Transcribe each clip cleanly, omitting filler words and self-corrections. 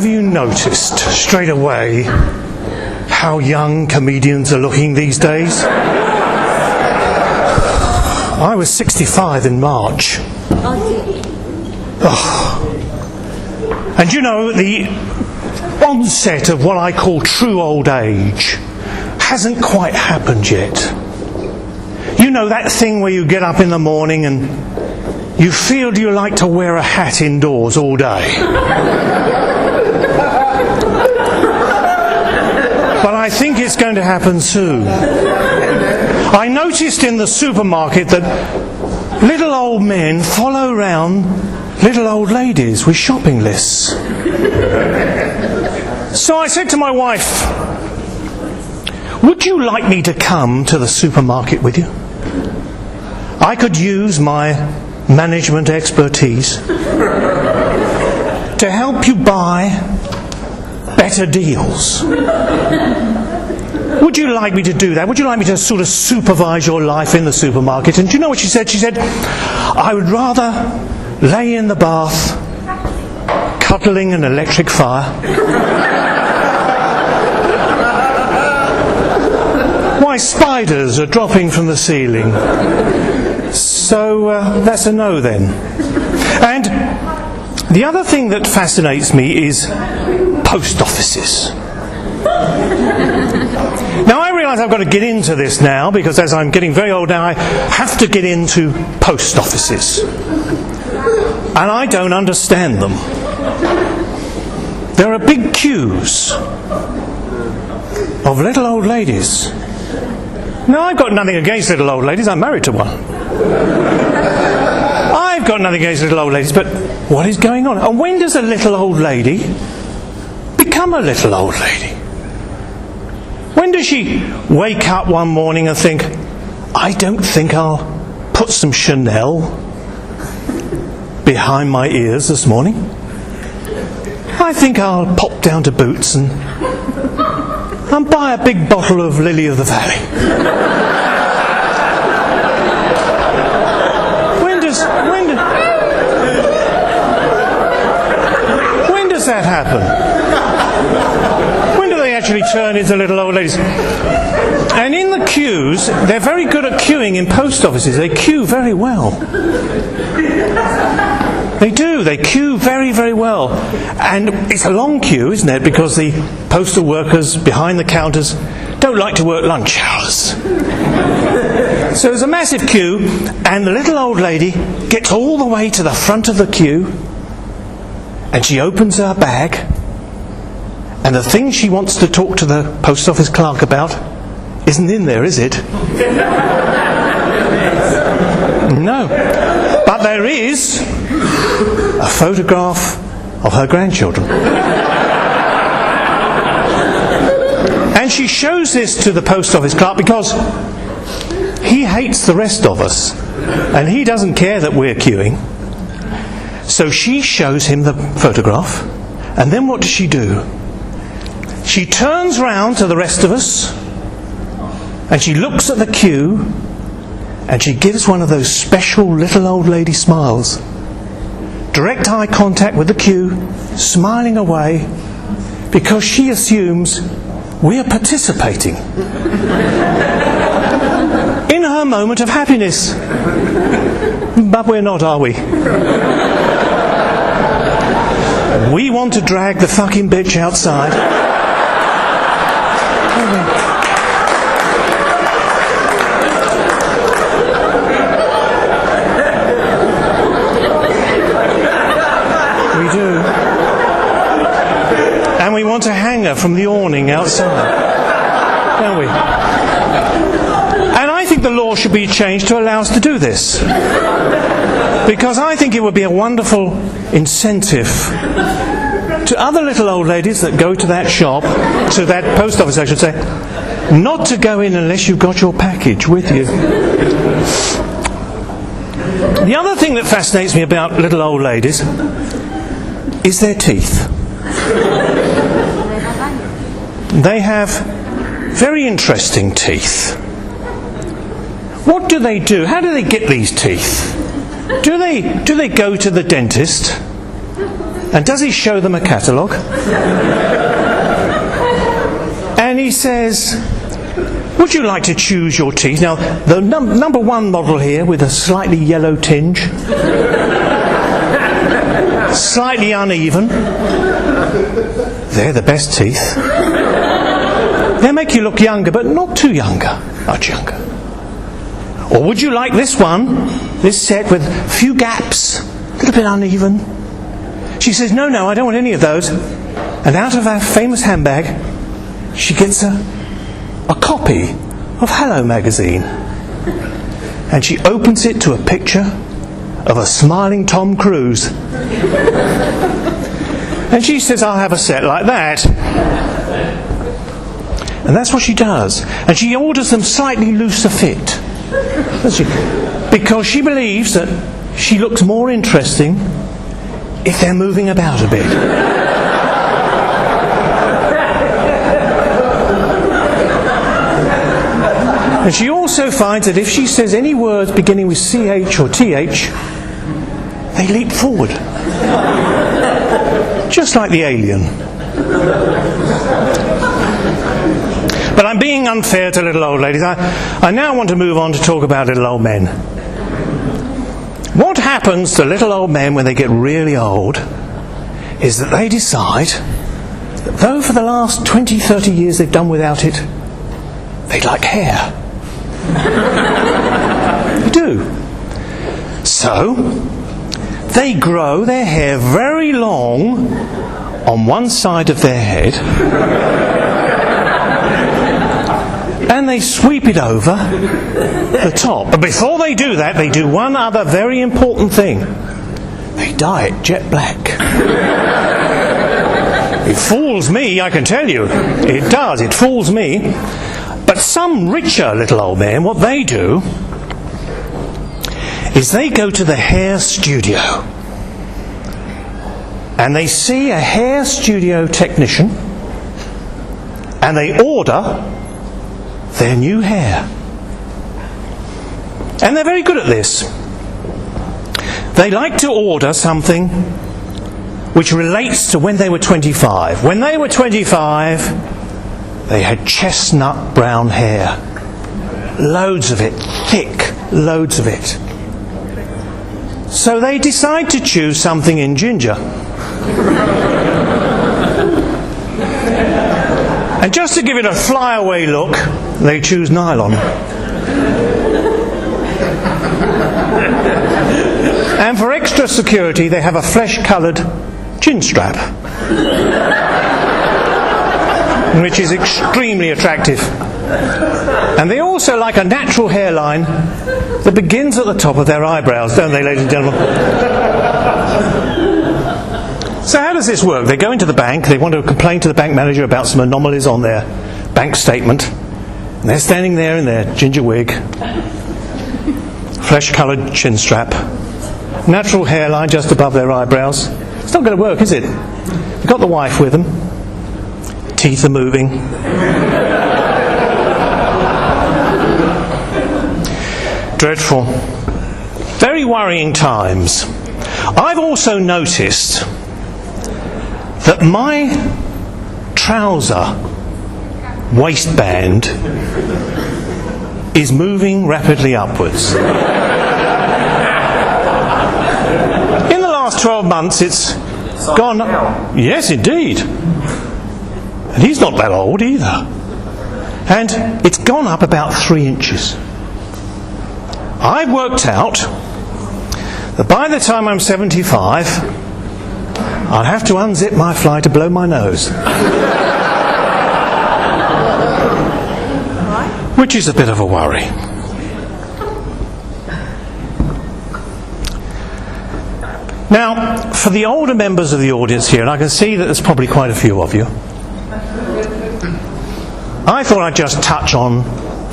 Have you noticed straight away how young comedians are looking these days? I was 65 in March. Oh. And you know, the onset of what I call true old age hasn't quite happened yet. You know that thing where you get up in the morning and you feel you like to wear a hat indoors all day. But I think it's going to happen soon. I noticed in the supermarket that little old men follow round little old ladies with shopping lists. So I said to my wife, would you like me to come to the supermarket with you? I could use my management expertise to help you buy better deals. Would you like me to do that? Would you like me to sort of supervise your life in the supermarket? And do you know what she said? She said, I would rather lay in the bath, cuddling an electric fire, why spiders are dropping from the ceiling. So that's a no then. And the other thing that fascinates me is post offices. Now I realise I've got to get into this now, because as I'm getting very old now I have to get into post offices. And I don't understand them. There are big queues of little old ladies. Now I've got nothing against little old ladies, I'm married to one. I've got nothing against little old ladies, but what is going on? And when does a little old lady become a little old lady? When does she wake up one morning and think, I don't think I'll put some Chanel behind my ears this morning. I think I'll pop down to Boots and buy a big bottle of Lily of the Valley. When does that happen? When do they actually turn into little old ladies? And in the queues, they're very good at queuing in post offices. They queue very well. They do. They queue very, very well. And it's a long queue, isn't it? Because the postal workers behind the counters don't like to work lunch hours. So there's a massive queue, and the little old lady gets all the way to the front of the queue, and she opens her bag, and the thing she wants to talk to the post office clerk about isn't in there, is it? No. But there is a photograph of her grandchildren. And she shows this to the post office clerk because he hates the rest of us and he doesn't care that we're queuing. So she shows him the photograph, and then what does she do? She turns round to the rest of us and she looks at the queue and she gives one of those special little old lady smiles. Direct eye contact with the queue, smiling away, because she assumes we're participating in her moment of happiness. But we're not, are we? We want to drag the fucking bitch outside. We do. And we want to hang her from the awning outside. Don't we? And I think the law should be changed to allow us to do this. Because I think it would be a wonderful incentive to other little old ladies that go to that shop, to that post office I should say, not to go in unless you've got your package with you. The other thing that fascinates me about little old ladies is their teeth. They have very interesting teeth. What do they do? How do they get these teeth? Do they go to the dentist And does he show them a catalogue? And he says, would you like to choose your teeth? Now, the number one model here with a slightly yellow tinge, slightly uneven, they're the best teeth. They make you look younger, but not too younger, much younger. Or would you like this one, this set with a few gaps, a little bit uneven? She says, no, I don't want any of those. And out of her famous handbag, she gets a copy of Hello magazine. And she opens it to a picture of a smiling Tom Cruise. And she says, I'll have a set like that. And that's what she does. And she orders them slightly looser fit. Because she believes that she looks more interesting if they're moving about a bit. And she also finds that if she says any words beginning with CH or TH, they leap forward. Just like the alien. But I'm being unfair to little old ladies. I now want to move on to talk about little old men. What happens to little old men when they get really old is that they decide that though for the last 20, 30 years they've done without it, they like hair. They do. So, they grow their hair very long on one side of their head and they sweep it over the top. But before they do that, they do one other very important thing. They dye it jet black. It fools me, I can tell you. It does, it fools me. But some richer little old men, what they do is they go to the hair studio and they see a hair studio technician and they order their new hair. And they're very good at this. They like to order something which relates to when they were 25. When they were 25, they had chestnut brown hair. Loads of it, thick, loads of it. So they decide to choose something in ginger. And just to give it a flyaway look, they choose nylon. And for extra security, they have a flesh-coloured chin strap, which is extremely attractive. And they also like a natural hairline that begins at the top of their eyebrows, don't they, ladies and gentlemen? So how does this work? They go into the bank, they want to complain to the bank manager about some anomalies on their bank statement, and they're standing there in their ginger wig, flesh-coloured chin strap, natural hairline just above their eyebrows. It's not going to work, is it? They've got the wife with them, teeth are moving. Dreadful. Very worrying times. I've also noticed that my trouser waistband is moving rapidly upwards. In the last 12 months it's gone up. Yes, indeed. And he's not that old either. And it's gone up about 3 inches. I've worked out that by the time I'm 75, I'll have to unzip my fly to blow my nose. Which is a bit of a worry. Now, for the older members of the audience here, and I can see that there's probably quite a few of you, I thought I'd just touch on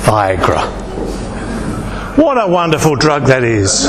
Viagra. What a wonderful drug that is.